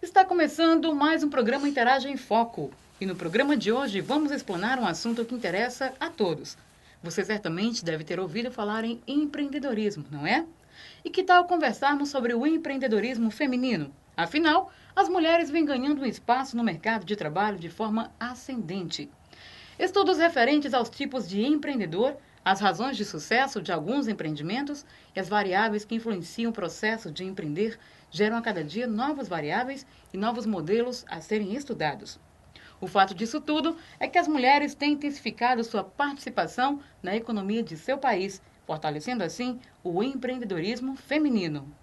Está começando mais um programa Interage em Foco. E no programa de hoje vamos explanar um assunto que interessa a todos. Você certamente deve ter ouvido falar em empreendedorismo, não é? E que tal conversarmos sobre o empreendedorismo feminino? Afinal, as mulheres vêm ganhando um espaço no mercado de trabalho de forma ascendente. Estudos referentes aos tipos de empreendedor, as razões de sucesso de alguns empreendimentos e as variáveis que influenciam o processo de empreender geram a cada dia novas variáveis e novos modelos a serem estudados. O fato disso tudo é que as mulheres têm intensificado sua participação na economia de seu país, fortalecendo assim o empreendedorismo feminino.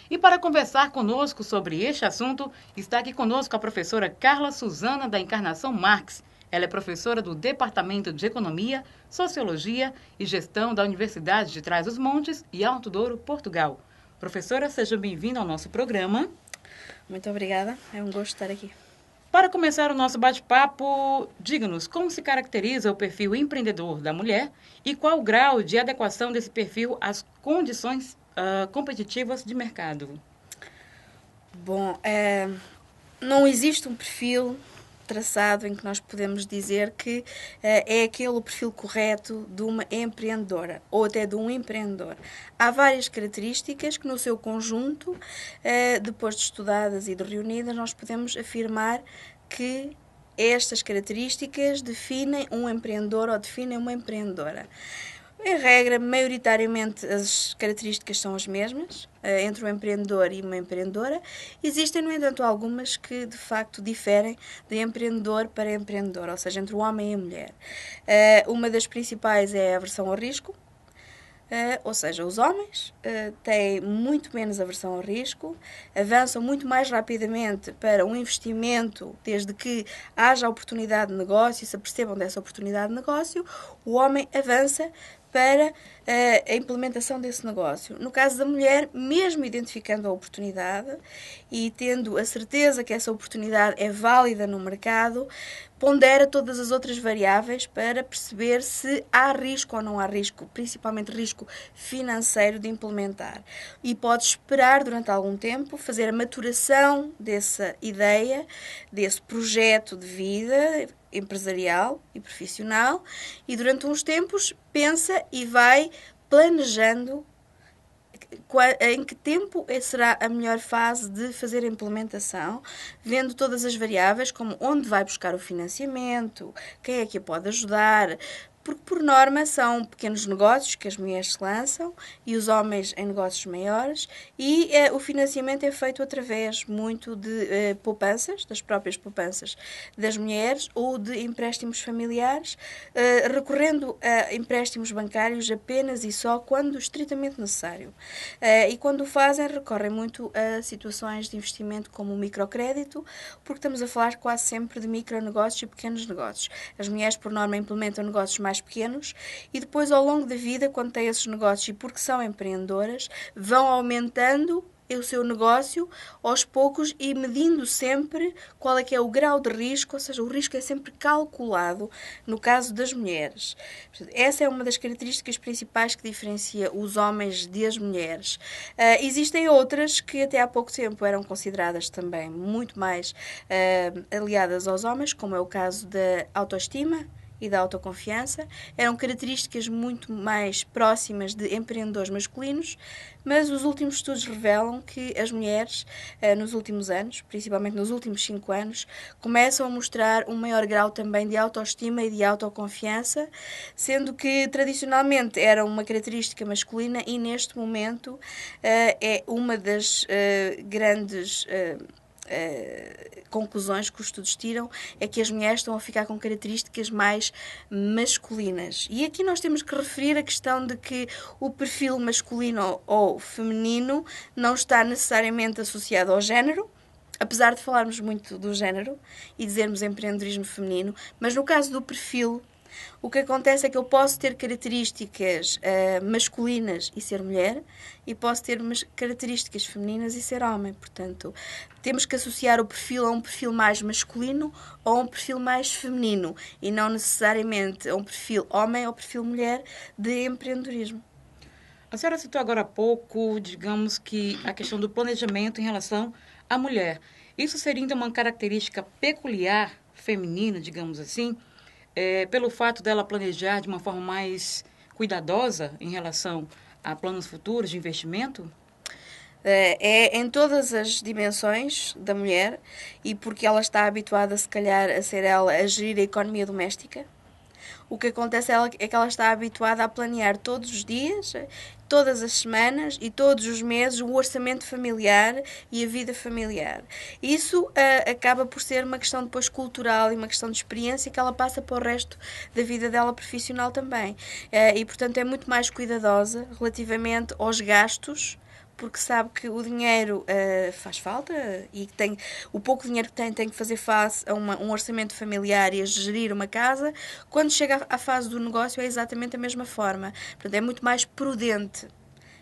E para conversar conosco sobre este assunto, está aqui conosco a professora Carla Suzana da Encarnação Marques. Ela é professora do Departamento de Economia, Sociologia e Gestão da Universidade de Trás-os-Montes e Alto Douro, Portugal. Professora, seja bem-vinda ao nosso programa. Muito obrigada, é um gosto estar aqui. Para começar o nosso bate-papo, diga-nos como se caracteriza o perfil empreendedor da mulher e qual o grau de adequação desse perfil às condições competitivas de mercado. Bom, não existe um perfil traçado em que nós podemos dizer que é aquele o perfil correto de uma empreendedora ou até de um empreendedor. Há várias características que no seu conjunto, depois de estudadas e de reunidas, nós podemos afirmar que estas características definem um empreendedor ou definem uma empreendedora. Em regra, maioritariamente as características são as mesmas entre um empreendedor e uma empreendedora. Existem, no entanto, algumas que de facto diferem de empreendedor para empreendedor, ou seja, entre o homem e a mulher. Uma das principais é a aversão ao risco. Ou seja, os homens têm muito menos aversão ao risco, avançam muito mais rapidamente para um investimento desde que haja oportunidade de negócio, se apercebam dessa oportunidade de negócio. O homem avança para a implementação desse negócio. No caso da mulher, mesmo identificando a oportunidade e tendo a certeza que essa oportunidade é válida no mercado, pondera todas as outras variáveis para perceber se há risco ou não há risco, principalmente risco financeiro de implementar. E pode esperar durante algum tempo, fazer a maturação dessa ideia, desse projeto de vida empresarial e profissional, e durante uns tempos pensa e vai planejando em que tempo será a melhor fase de fazer a implementação, vendo todas as variáveis, como onde vai buscar o financiamento, quem é que a pode ajudar, porque por norma são pequenos negócios que as mulheres se lançam e os homens em negócios maiores, e o financiamento é feito através muito de poupanças, das próprias poupanças das mulheres, ou de empréstimos familiares, recorrendo a empréstimos bancários apenas e só quando estritamente necessário. E quando o fazem, recorrem muito a situações de investimento como o microcrédito, porque estamos a falar quase sempre de micronegócios e pequenos negócios. As mulheres, por norma, implementam negócios mais pequenos e depois, ao longo da vida, quando têm esses negócios e porque são empreendedoras, vão aumentando o seu negócio aos poucos e medindo sempre qual é que é o grau de risco, ou seja, o risco é sempre calculado no caso das mulheres. Essa é uma das características principais que diferencia os homens das mulheres. Existem outras que até há pouco tempo eram consideradas também muito mais aliadas aos homens, como é o caso da autoestima e da autoconfiança. Eram características muito mais próximas de empreendedores masculinos, mas os últimos estudos revelam que as mulheres, nos últimos anos, principalmente nos últimos 5 anos, começam a mostrar um maior grau também de autoestima e de autoconfiança, sendo que tradicionalmente era uma característica masculina e neste momento é uma das grandes conclusões que os estudos tiram é que as mulheres estão a ficar com características mais masculinas. E aqui nós temos que referir a questão de que o perfil masculino ou feminino não está necessariamente associado ao género, apesar de falarmos muito do género e dizermos empreendedorismo feminino, mas no caso do perfil, o que acontece é que eu posso ter características masculinas e ser mulher, e posso ter características femininas e ser homem. Portanto, temos que associar o perfil a um perfil mais masculino ou a um perfil mais feminino, e não necessariamente a um perfil homem ou perfil mulher de empreendedorismo. A senhora citou agora há pouco, digamos que a questão do planejamento em relação à mulher. Isso seria então uma característica peculiar feminina, digamos assim, pelo fato dela planejar de uma forma mais cuidadosa em relação a planos futuros de investimento? É em todas as dimensões da mulher e porque ela está habituada, se calhar, a ser ela a gerir a economia doméstica. O que acontece é que ela está habituada a planear todos os dias, todas as semanas e todos os meses o orçamento familiar e a vida familiar. Isso acaba por ser uma questão depois cultural e uma questão de experiência que ela passa para o resto da vida dela profissional também. E, portanto, é muito mais cuidadosa relativamente aos gastos, porque sabe que o dinheiro faz falta e que tem, o pouco dinheiro que tem que fazer face a um orçamento familiar e a gerir uma casa. Quando chega à fase do negócio é exatamente a mesma forma. Portanto, é muito mais prudente.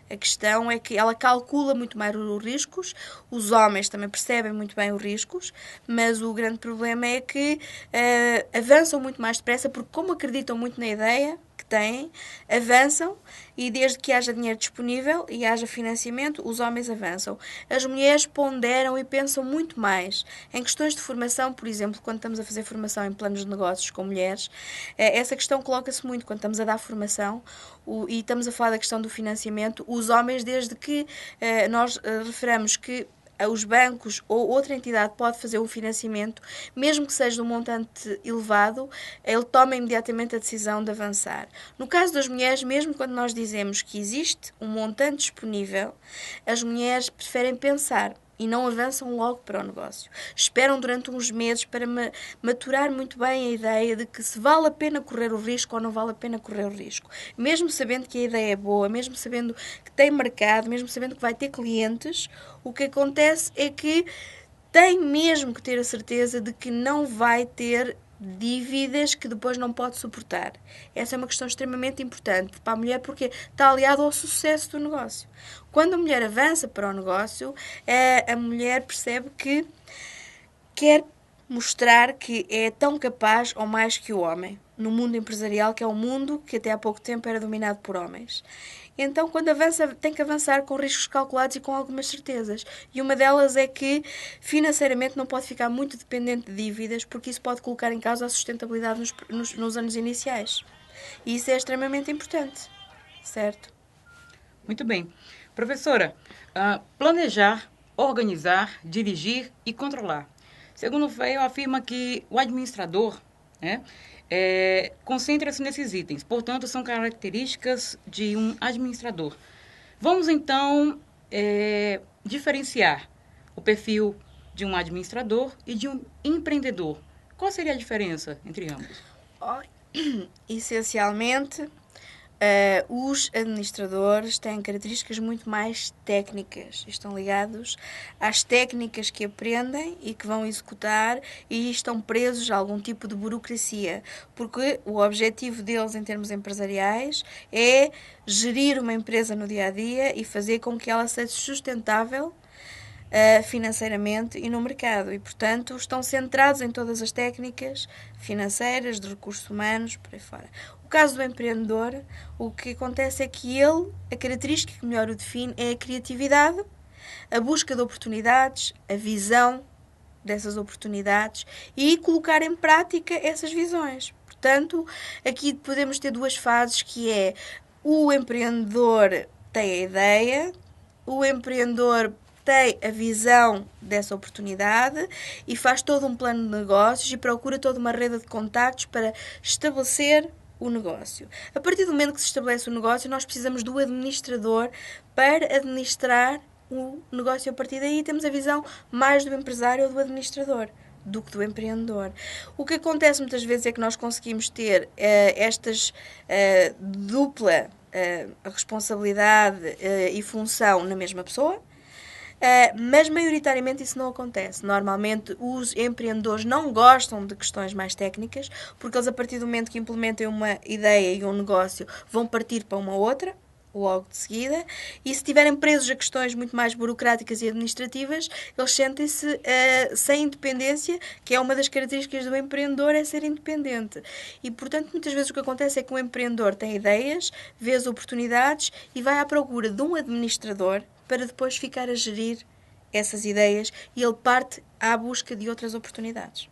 A questão é que ela calcula muito mais os riscos, os homens também percebem muito bem os riscos, mas o grande problema é que avançam muito mais depressa porque, como acreditam muito na ideia que têm, avançam e desde que haja dinheiro disponível e haja financiamento, os homens avançam. As mulheres ponderam e pensam muito mais em questões de formação, por exemplo, quando estamos a fazer formação em planos de negócios com mulheres, essa questão coloca-se muito quando estamos a dar formação e estamos a falar da questão do financiamento. Os homens, desde que nós referamos que os bancos ou outra entidade pode fazer um financiamento, mesmo que seja de um montante elevado, ele toma imediatamente a decisão de avançar. No caso das mulheres, mesmo quando nós dizemos que existe um montante disponível, as mulheres preferem pensar e não avançam logo para o negócio. Esperam durante uns meses para maturar muito bem a ideia de que se vale a pena correr o risco ou não vale a pena correr o risco. Mesmo sabendo que a ideia é boa, mesmo sabendo que tem mercado, mesmo sabendo que vai ter clientes, o que acontece é que tem mesmo que ter a certeza de que não vai ter dívidas que depois não pode suportar. Essa é uma questão extremamente importante para a mulher porque está aliado ao sucesso do negócio. Quando a mulher avança para o negócio, a mulher percebe que quer mostrar que é tão capaz ou mais que o homem no mundo empresarial, que é um mundo que até há pouco tempo era dominado por homens. Então, quando avança, tem que avançar com riscos calculados e com algumas certezas. E uma delas é que, financeiramente, não pode ficar muito dependente de dívidas, porque isso pode colocar em causa a sustentabilidade nos anos iniciais. E isso é extremamente importante, certo? Muito bem. Professora, planejar, organizar, dirigir e controlar. Segundo o FEIO, afirma que o administrador, né, concentra-se nesses itens, portanto, são características de um administrador. Vamos, então, diferenciar o perfil de um administrador e de um empreendedor. Qual seria a diferença entre ambos? Essencialmente, os administradores têm características muito mais técnicas. Estão ligados às técnicas que aprendem e que vão executar e estão presos a algum tipo de burocracia. Porque o objetivo deles, em termos empresariais, é gerir uma empresa no dia-a-dia e fazer com que ela seja sustentável financeiramente e no mercado. E, portanto, estão centrados em todas as técnicas financeiras, de recursos humanos, por aí fora. O caso do empreendedor, o que acontece é que ele, a característica que melhor o define é a criatividade, a busca de oportunidades, a visão dessas oportunidades e colocar em prática essas visões. Portanto, aqui podemos ter duas fases, que é o empreendedor tem a ideia, o empreendedor tem a visão dessa oportunidade e faz todo um plano de negócios e procura toda uma rede de contactos para estabelecer o negócio. A partir do momento que se estabelece o negócio, nós precisamos do administrador para administrar o negócio. A partir daí temos a visão mais do empresário ou do administrador do que do empreendedor. O que acontece muitas vezes é que nós conseguimos ter estas dupla responsabilidade e função na mesma pessoa, mas maioritariamente isso não acontece. Normalmente os empreendedores não gostam de questões mais técnicas, porque eles, a partir do momento que implementem uma ideia e um negócio, vão partir para uma outra logo de seguida, e se estiverem presos a questões muito mais burocráticas e administrativas, eles sentem-se sem independência, que é uma das características do empreendedor, é ser independente. E, portanto, muitas vezes o que acontece é que o empreendedor tem ideias, vê as oportunidades e vai à procura de um administrador para depois ficar a gerir essas ideias, e ele parte à busca de outras oportunidades.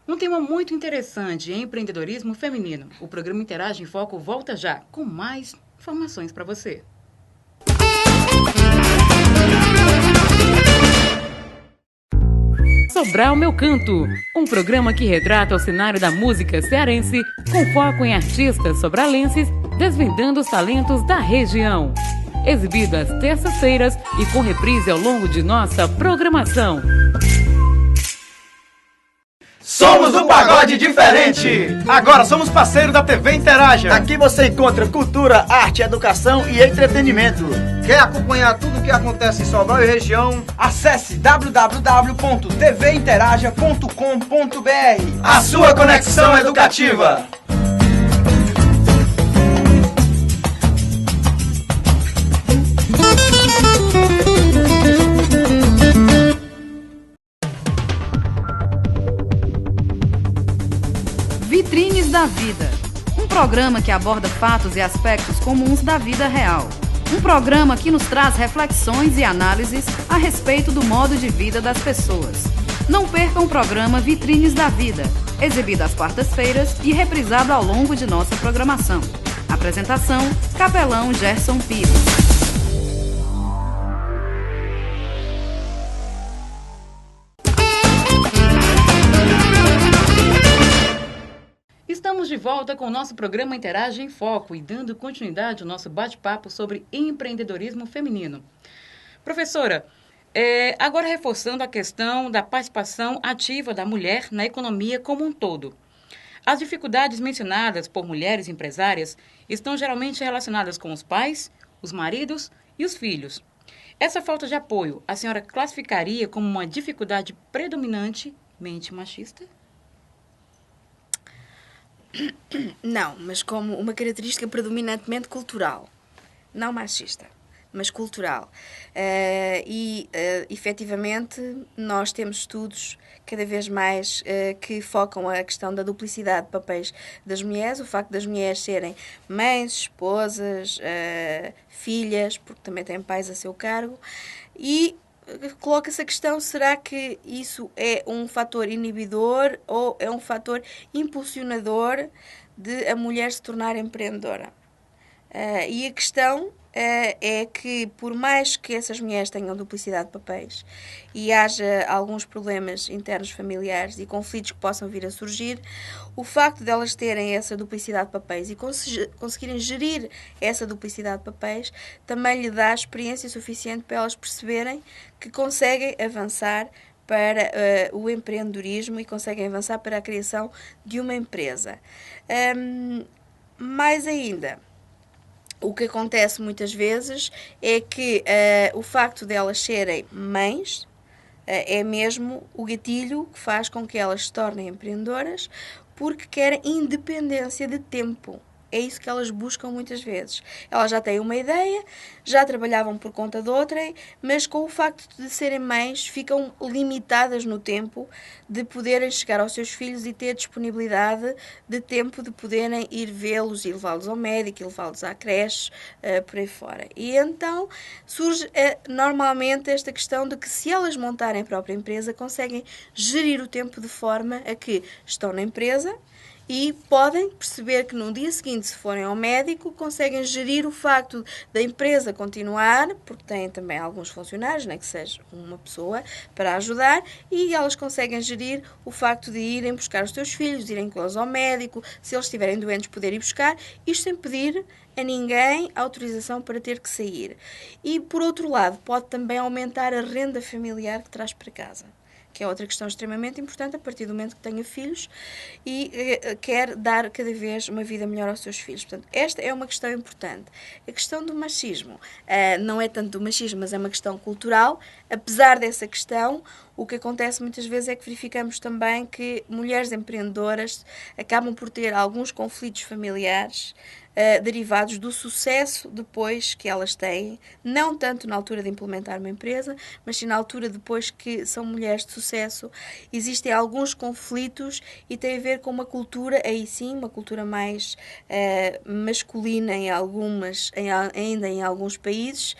Um tema muito interessante é empreendedorismo feminino. O programa Interage em Foco volta já com mais informações para você. Sobral Meu Canto, um programa que retrata o cenário da música cearense com foco em artistas sobralenses desvendando os talentos da região. Exibido às terças-feiras e com reprise ao longo de nossa programação. Somos o Pagode Diferente! Agora somos parceiro da TV Interaja. Aqui você encontra cultura, arte, educação e entretenimento. Quer acompanhar tudo o que acontece em Sobral e região? Acesse www.tvinteraja.com.br. A sua conexão educativa. Vitrines da Vida, um programa que aborda fatos e aspectos comuns da vida real. Um programa que nos traz reflexões e análises a respeito do modo de vida das pessoas. Não perca o programa Vitrines da Vida, exibido às quartas-feiras e reprisado ao longo de nossa programação. Apresentação, Capelão Gerson Pires. Estamos de volta com o nosso programa Interage em Foco e dando continuidade ao nosso bate-papo sobre empreendedorismo feminino. Professora, agora reforçando a questão da participação ativa da mulher na economia como um todo. As dificuldades mencionadas por mulheres empresárias estão geralmente relacionadas com os pais, os maridos e os filhos. Essa falta de apoio, a senhora classificaria como uma dificuldade predominantemente machista? Não, mas como uma característica predominantemente cultural. Não machista, mas cultural. Efetivamente, nós temos estudos cada vez mais que focam a questão da duplicidade de papéis das mulheres, o facto das mulheres serem mães, esposas, filhas, porque também têm pais a seu cargo, e coloca-se a questão, será que isso é um fator inibidor ou é um fator impulsionador de a mulher se tornar empreendedora? E a questão é que, por mais que essas mulheres tenham duplicidade de papéis e haja alguns problemas internos familiares e conflitos que possam vir a surgir, o facto de elas terem essa duplicidade de papéis e conseguirem gerir essa duplicidade de papéis também lhe dá experiência suficiente para elas perceberem que conseguem avançar para o empreendedorismo e conseguem avançar para a criação de uma empresa. Mais ainda, o que acontece muitas vezes é que o facto de elas serem mães é mesmo o gatilho que faz com que elas se tornem empreendedoras, porque querem independência de tempo. É isso que elas buscam muitas vezes. Elas já têm uma ideia, já trabalhavam por conta de outrem, mas com o facto de serem mães, ficam limitadas no tempo de poderem chegar aos seus filhos e ter disponibilidade de tempo de poderem ir vê-los e levá-los ao médico, e levá-los à creche, por aí fora. E então surge normalmente esta questão de que, se elas montarem a própria empresa, conseguem gerir o tempo de forma a que estão na empresa e podem perceber que no dia seguinte, se forem ao médico, conseguem gerir o facto da empresa continuar, porque têm também alguns funcionários, né, que seja uma pessoa para ajudar, e elas conseguem gerir o facto de irem buscar os seus filhos, irem com eles ao médico, se eles estiverem doentes, poder ir buscar, isto sem pedir a ninguém autorização para ter que sair. E, por outro lado, pode também aumentar a renda familiar que traz para casa, que é outra questão extremamente importante a partir do momento que tenha filhos e quer dar cada vez uma vida melhor aos seus filhos. Portanto, esta é uma questão importante. A questão do machismo não é tanto do machismo, mas é uma questão cultural. Apesar dessa questão, o que acontece muitas vezes é que verificamos também que mulheres empreendedoras acabam por ter alguns conflitos familiares derivados do sucesso depois que elas têm, não tanto na altura de implementar uma empresa, mas sim na altura depois que são mulheres de sucesso. Existem alguns conflitos e tem a ver com uma cultura, aí sim, uma cultura mais masculina ainda em alguns países,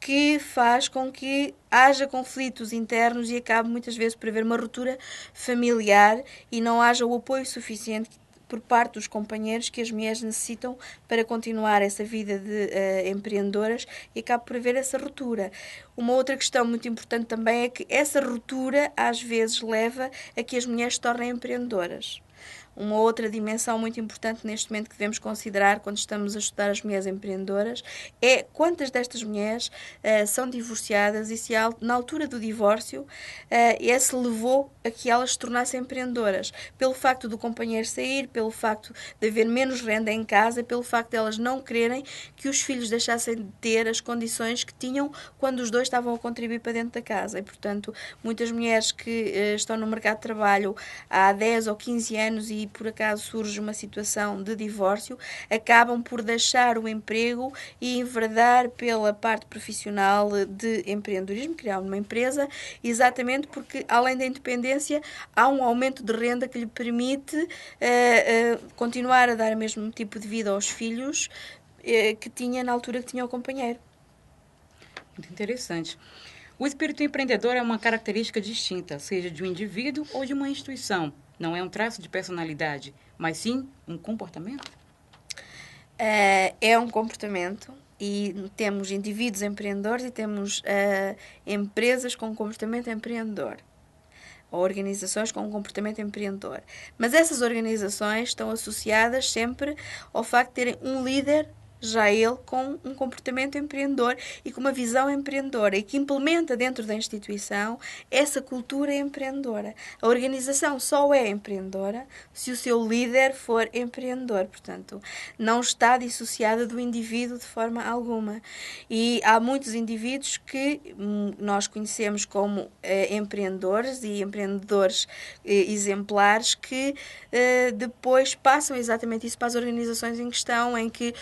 que faz com que haja conflitos internos e acabe muitas vezes por haver uma ruptura familiar e não haja o apoio suficiente por parte dos companheiros que as mulheres necessitam para continuar essa vida de empreendedoras e acaba por haver essa ruptura. Uma outra questão muito importante também é que essa ruptura às vezes leva a que as mulheres se tornem empreendedoras. Uma outra dimensão muito importante neste momento que devemos considerar quando estamos a estudar as mulheres empreendedoras é quantas destas mulheres são divorciadas e se na altura do divórcio esse levou a que elas se tornassem empreendedoras. Pelo facto do companheiro sair, pelo facto de haver menos renda em casa, pelo facto de elas não quererem que os filhos deixassem de ter as condições que tinham quando os dois estavam a contribuir para dentro da casa. E, portanto, muitas mulheres que estão no mercado de trabalho há 10 ou 15 anos e por acaso surge uma situação de divórcio, acabam por deixar o emprego e enverdar pela parte profissional de empreendedorismo, criar uma empresa, exatamente porque, além da independência, há um aumento de renda que lhe permite continuar a dar o mesmo tipo de vida aos filhos que tinha na altura que tinha o companheiro. Muito interessante. O espírito empreendedor é uma característica distinta, seja de um indivíduo ou de uma instituição. Não é um traço de personalidade, mas sim um comportamento? É um comportamento e temos indivíduos empreendedores e temos empresas com comportamento empreendedor ou organizações com um comportamento empreendedor. Mas essas organizações estão associadas sempre ao facto de terem um líder, já ele com um comportamento empreendedor e com uma visão empreendedora e que implementa dentro da instituição essa cultura empreendedora. A organização só é empreendedora se o seu líder for empreendedor, portanto, não está dissociada do indivíduo de forma alguma. E há muitos indivíduos que nós conhecemos como empreendedores e empreendedores exemplares que depois passam exatamente isso para as organizações em questão, em que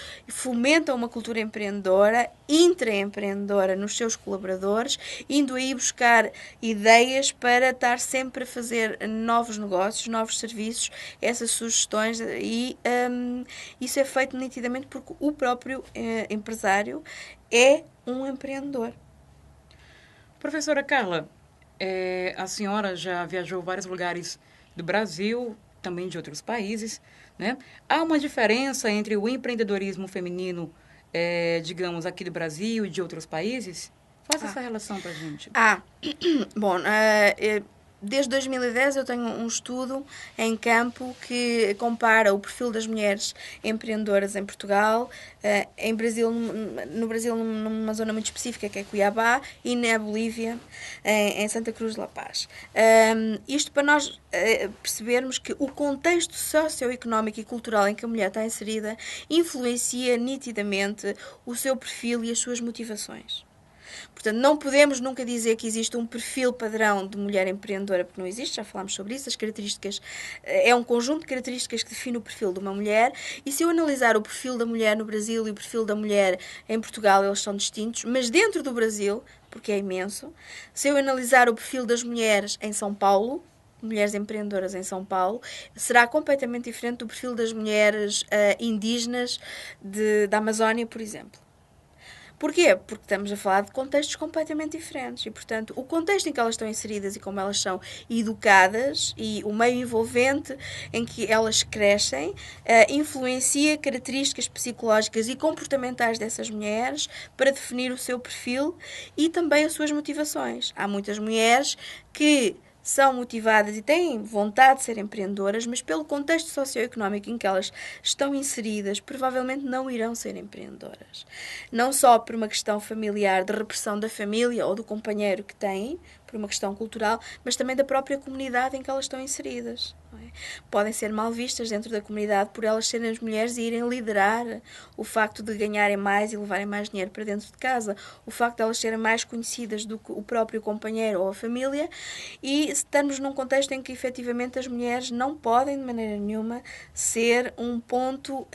fomentam uma cultura empreendedora, intraempreendedora nos seus colaboradores, indo aí buscar ideias para estar sempre a fazer novos negócios, novos serviços, essas sugestões e isso é feito nitidamente porque o próprio empresário é um empreendedor. Professora Carla, a senhora já viajou vários lugares do Brasil, também de outros países, né? Há uma diferença entre o empreendedorismo feminino, digamos, aqui do Brasil e de outros países? Faça essa relação para a gente. Bom, desde 2010 eu tenho um estudo em campo que compara o perfil das mulheres empreendedoras em Portugal, no Brasil numa zona muito específica que é Cuiabá e na Bolívia, em Santa Cruz de La Paz. Isto para nós percebermos que o contexto socioeconómico e cultural em que a mulher está inserida influencia nitidamente o seu perfil e as suas motivações. Portanto, não podemos nunca dizer que existe um perfil padrão de mulher empreendedora, porque não existe, já falámos sobre isso, as características, é um conjunto de características que define o perfil de uma mulher, e se eu analisar o perfil da mulher no Brasil e o perfil da mulher em Portugal, eles são distintos, mas dentro do Brasil, porque é imenso, se eu analisar o perfil das mulheres em São Paulo, mulheres empreendedoras em São Paulo, será completamente diferente do perfil das mulheres indígenas da Amazónia, por exemplo. Porquê? Porque estamos a falar de contextos completamente diferentes e, portanto, o contexto em que elas estão inseridas e como elas são educadas e o meio envolvente em que elas crescem influencia características psicológicas e comportamentais dessas mulheres para definir o seu perfil e também as suas motivações. Há muitas mulheres que são motivadas e têm vontade de ser empreendedoras, mas pelo contexto socioeconómico em que elas estão inseridas, provavelmente não irão ser empreendedoras. Não só por uma questão familiar de repressão da família ou do companheiro que têm, por uma questão cultural, mas também da própria comunidade em que elas estão inseridas. Não é? Podem ser mal vistas dentro da comunidade por elas serem as mulheres e irem liderar o facto de ganharem mais e levarem mais dinheiro para dentro de casa, o facto de elas serem mais conhecidas do que o próprio companheiro ou a família, e estamos num contexto em que efetivamente as mulheres não podem de maneira nenhuma ser um ponto,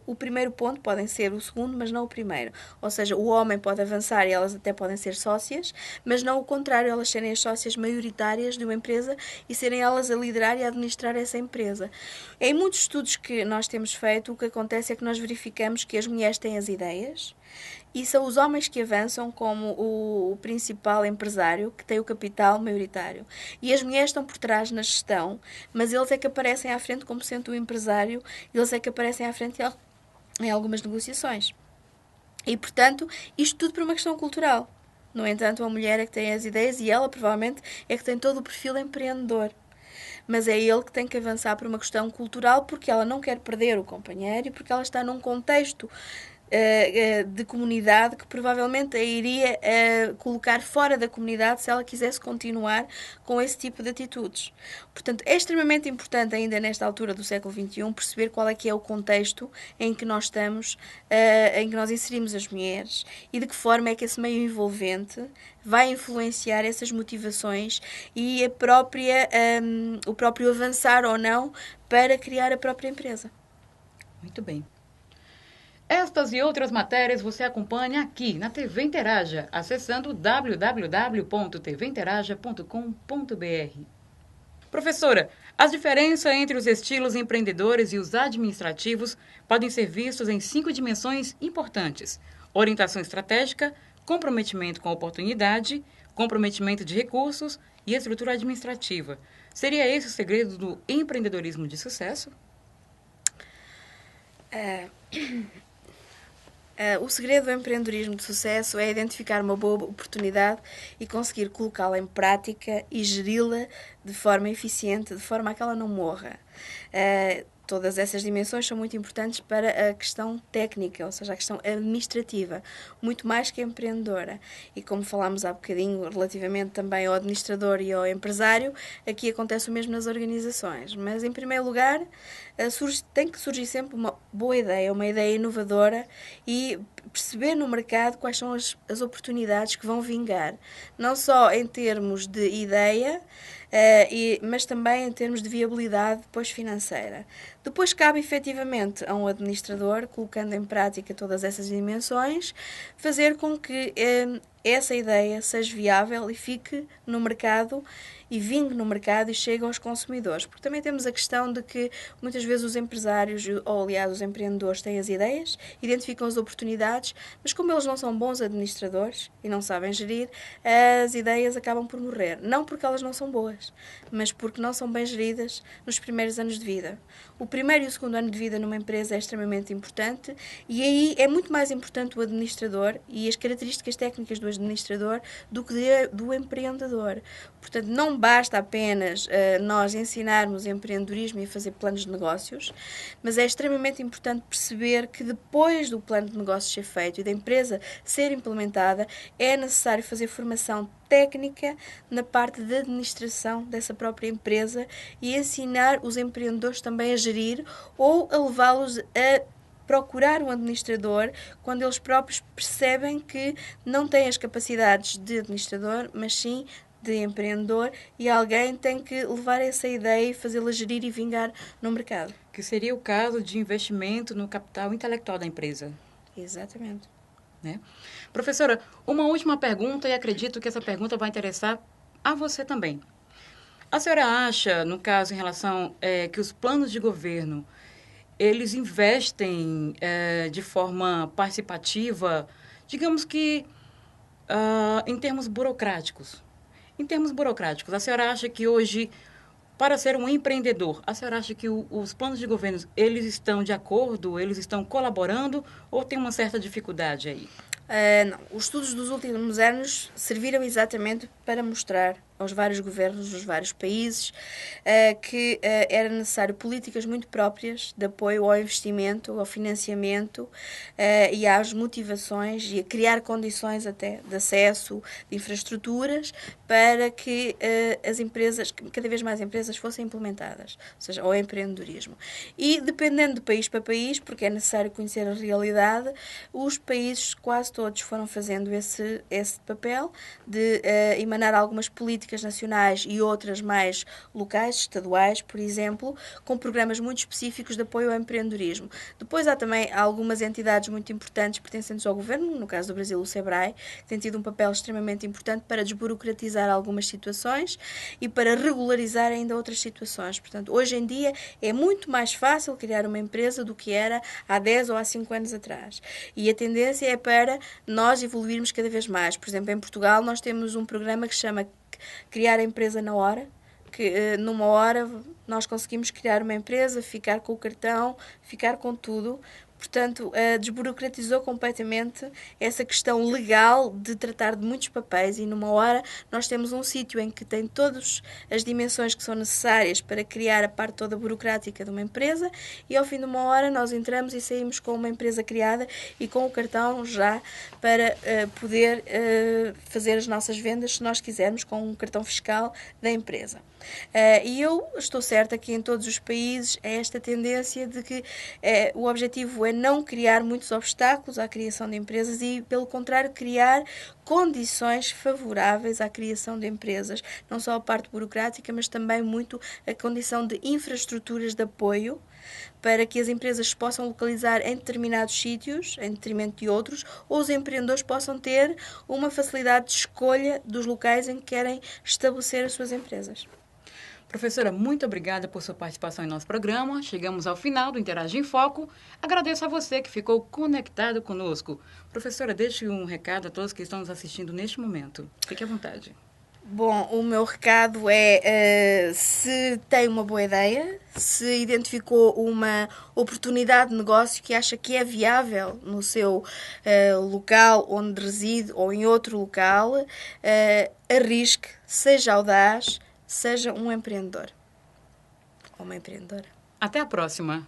o primeiro ponto, podem ser o segundo, mas não o primeiro. Ou seja, o homem pode avançar e elas até podem ser sócias, mas não o contrário, elas serem as sócias maioritárias de uma empresa e serem elas a liderar e a administrar essa empresa. Em muitos estudos que nós temos feito, o que acontece é que nós verificamos que as mulheres têm as ideias e são os homens que avançam como o principal empresário, que tem o capital maioritário. E as mulheres estão por trás na gestão, mas eles é que aparecem à frente como sendo o empresário, eles é que aparecem à frente em algumas negociações. E, portanto, isto tudo por uma questão cultural. No entanto, a mulher é que tem as ideias e ela, provavelmente, é que tem todo o perfil empreendedor. Mas é ele que tem que avançar por uma questão cultural porque ela não quer perder o companheiro e porque ela está num contexto de comunidade que provavelmente a iria colocar fora da comunidade se ela quisesse continuar com esse tipo de atitudes. Portanto, é extremamente importante ainda nesta altura do século XXI perceber qual é que é o contexto em que nós estamos, em que nós inserimos as mulheres e de que forma é que esse meio envolvente vai influenciar essas motivações e o próprio avançar ou não para criar a própria empresa. Muito bem. Estas e outras matérias você acompanha aqui na TV Interaja, acessando www.tvinteraja.com.br. Professora, as diferenças entre os estilos empreendedores e os administrativos podem ser vistos em 5 dimensões importantes: orientação estratégica, comprometimento com a oportunidade, comprometimento de recursos e estrutura administrativa. Seria esse o segredo do empreendedorismo de sucesso? O segredo do empreendedorismo de sucesso é identificar uma boa oportunidade e conseguir colocá-la em prática e geri-la de forma eficiente, de forma a que ela não morra. Todas essas dimensões são muito importantes para a questão técnica, ou seja, a questão administrativa, muito mais que a empreendedora. E como falámos há bocadinho, relativamente também ao administrador e ao empresário, aqui acontece o mesmo nas organizações. Mas, em primeiro lugar, tem que surgir sempre uma boa ideia, uma ideia inovadora e perceber no mercado quais são as oportunidades que vão vingar. Não só em termos de ideia, mas também em termos de viabilidade depois financeira. Depois cabe efetivamente a um administrador, colocando em prática todas essas dimensões, fazer com que essa ideia seja viável e fique no mercado e vingue no mercado e chegue aos consumidores. Porque também temos a questão de que muitas vezes os empresários, ou aliás os empreendedores, têm as ideias, identificam as oportunidades, mas como eles não são bons administradores e não sabem gerir, as ideias acabam por morrer. Não porque elas não são boas, mas porque não são bem geridas nos primeiros anos de vida. O primeiro e o segundo ano de vida numa empresa é extremamente importante e aí é muito mais importante o administrador e as características técnicas do administrador do que do empreendedor. Portanto, não basta apenas nós ensinarmos empreendedorismo e fazer planos de negócios, mas é extremamente importante perceber que depois do plano de negócios ser feito e da empresa ser implementada, é necessário fazer formação técnica na parte de administração dessa própria empresa e ensinar os empreendedores também a gerir ou a levá-los a procurar um administrador quando eles próprios percebem que não têm as capacidades de administrador, mas sim de empreendedor e alguém tem que levar essa ideia e fazê-la gerir e vingar no mercado. Que seria o caso de investimento no capital intelectual da empresa. Exatamente. Né? Professora, uma última pergunta e acredito que essa pergunta vai interessar a você também. A senhora acha, no caso, em relação que os planos de governo, eles investem de forma participativa, digamos que em termos burocráticos? Em termos burocráticos, a senhora acha que hoje, para ser um empreendedor, a senhora acha que os planos de governo, eles estão de acordo, eles estão colaborando ou tem uma certa dificuldade aí? Não. Os estudos dos últimos anos serviram exatamente para mostrar aos vários governos dos vários países, que era necessário políticas muito próprias de apoio ao investimento, ao financiamento e às motivações e a criar condições até de acesso de infraestruturas para que as empresas, cada vez mais empresas fossem implementadas, ou seja, ao empreendedorismo. E dependendo de país para país, porque é necessário conhecer a realidade, os países quase todos foram fazendo esse papel de emanar algumas políticas nacionais e outras mais locais, estaduais, por exemplo, com programas muito específicos de apoio ao empreendedorismo. Depois há também algumas entidades muito importantes pertencentes ao governo, no caso do Brasil o SEBRAE, que tem tido um papel extremamente importante para desburocratizar algumas situações e para regularizar ainda outras situações. Portanto, hoje em dia é muito mais fácil criar uma empresa do que era há 10 ou há 5 anos atrás. E a tendência é para nós evoluirmos cada vez mais. Por exemplo, em Portugal nós temos um programa que se chama Criar a Empresa na Hora, que numa hora nós conseguimos criar uma empresa, ficar com o cartão, ficar com tudo. Portanto, desburocratizou completamente essa questão legal de tratar de muitos papéis e numa hora nós temos um sítio em que tem todas as dimensões que são necessárias para criar a parte toda burocrática de uma empresa e ao fim de uma hora nós entramos e saímos com uma empresa criada e com o cartão já para poder fazer as nossas vendas, se nós quisermos, com um cartão fiscal da empresa. E eu estou certa que em todos os países é esta tendência de que o objetivo é não criar muitos obstáculos à criação de empresas e, pelo contrário, criar condições favoráveis à criação de empresas, não só a parte burocrática, mas também muito a condição de infraestruturas de apoio para que as empresas se possam localizar em determinados sítios, em detrimento de outros, ou os empreendedores possam ter uma facilidade de escolha dos locais em que querem estabelecer as suas empresas. Professora, muito obrigada por sua participação em nosso programa. Chegamos ao final do Interage em Foco. Agradeço a você que ficou conectado conosco. Professora, deixe um recado a todos que estão nos assistindo neste momento. Fique à vontade. Bom, o meu recado é, se tem uma boa ideia, se identificou uma oportunidade de negócio que acha que é viável no seu local onde reside ou em outro local, arrisque, seja audaz, seja um empreendedor ou uma empreendedora. Até a próxima.